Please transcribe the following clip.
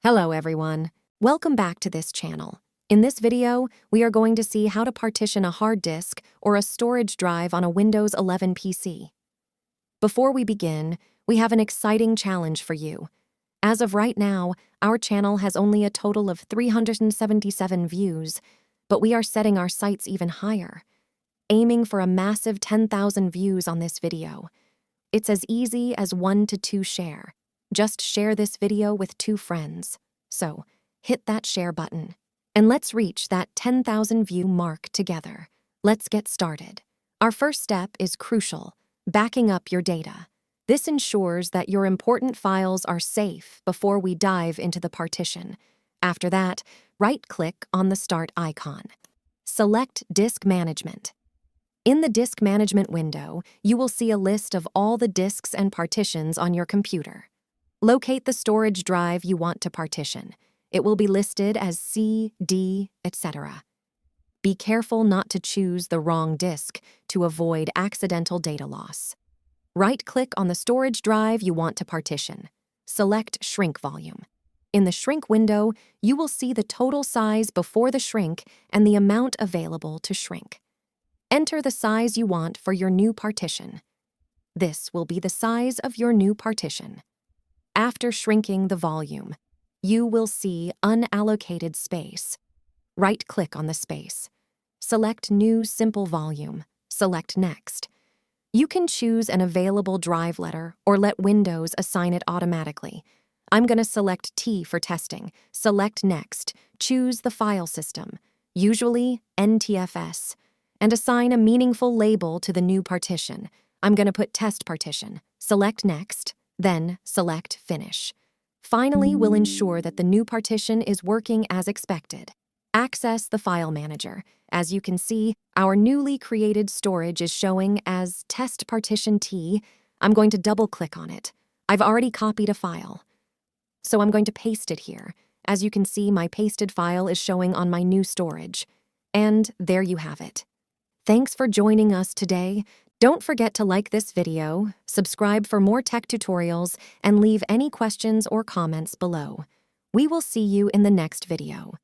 Hello everyone. Welcome back to this channel. In this video, we are going to see how to partition a hard disk or a storage drive on a Windows 11 PC. Before we begin, we have an exciting challenge for you. As of right now, our channel has only a total of 377 views, but we are setting our sights even higher, aiming for a massive 10,000 views on this video. It's as easy as 1 to 2 share. Just share this video with 2 friends. So, hit that share button. And let's reach that 10,000 view mark together. Let's get started. Our first step is crucial: backing up your data. This ensures that your important files are safe before we dive into the partition. After that, right-click on the Start icon. Select Disk Management. In the Disk Management window, you will see a list of all the disks and partitions on your computer. Locate the storage drive you want to partition. It will be listed as C, D, etc. Be careful not to choose the wrong disk to avoid accidental data loss. Right-click on the storage drive you want to partition. Select Shrink Volume. In the Shrink window, you will see the total size before the shrink and the amount available to shrink. Enter the size you want for your new partition. This will be the size of your new partition. After shrinking the volume, you will see unallocated space. Right-click on the space. Select New Simple Volume. Select Next. You can choose an available drive letter or let Windows assign it automatically. I'm going to select T for testing. Select Next. Choose the file system, usually NTFS, and assign a meaningful label to the new partition. I'm going to put Test Partition. Select Next. Then select Finish. Finally, we'll ensure that the new partition is working as expected. Access the file manager. As you can see, our newly created storage is showing as Test Partition T. I'm going to double-click on it. I've already copied a file, so I'm going to paste it here. As you can see, my pasted file is showing on my new storage. And there you have it. Thanks for joining us today. Don't forget to like this video, subscribe for more tech tutorials, and leave any questions or comments below. We will see you in the next video.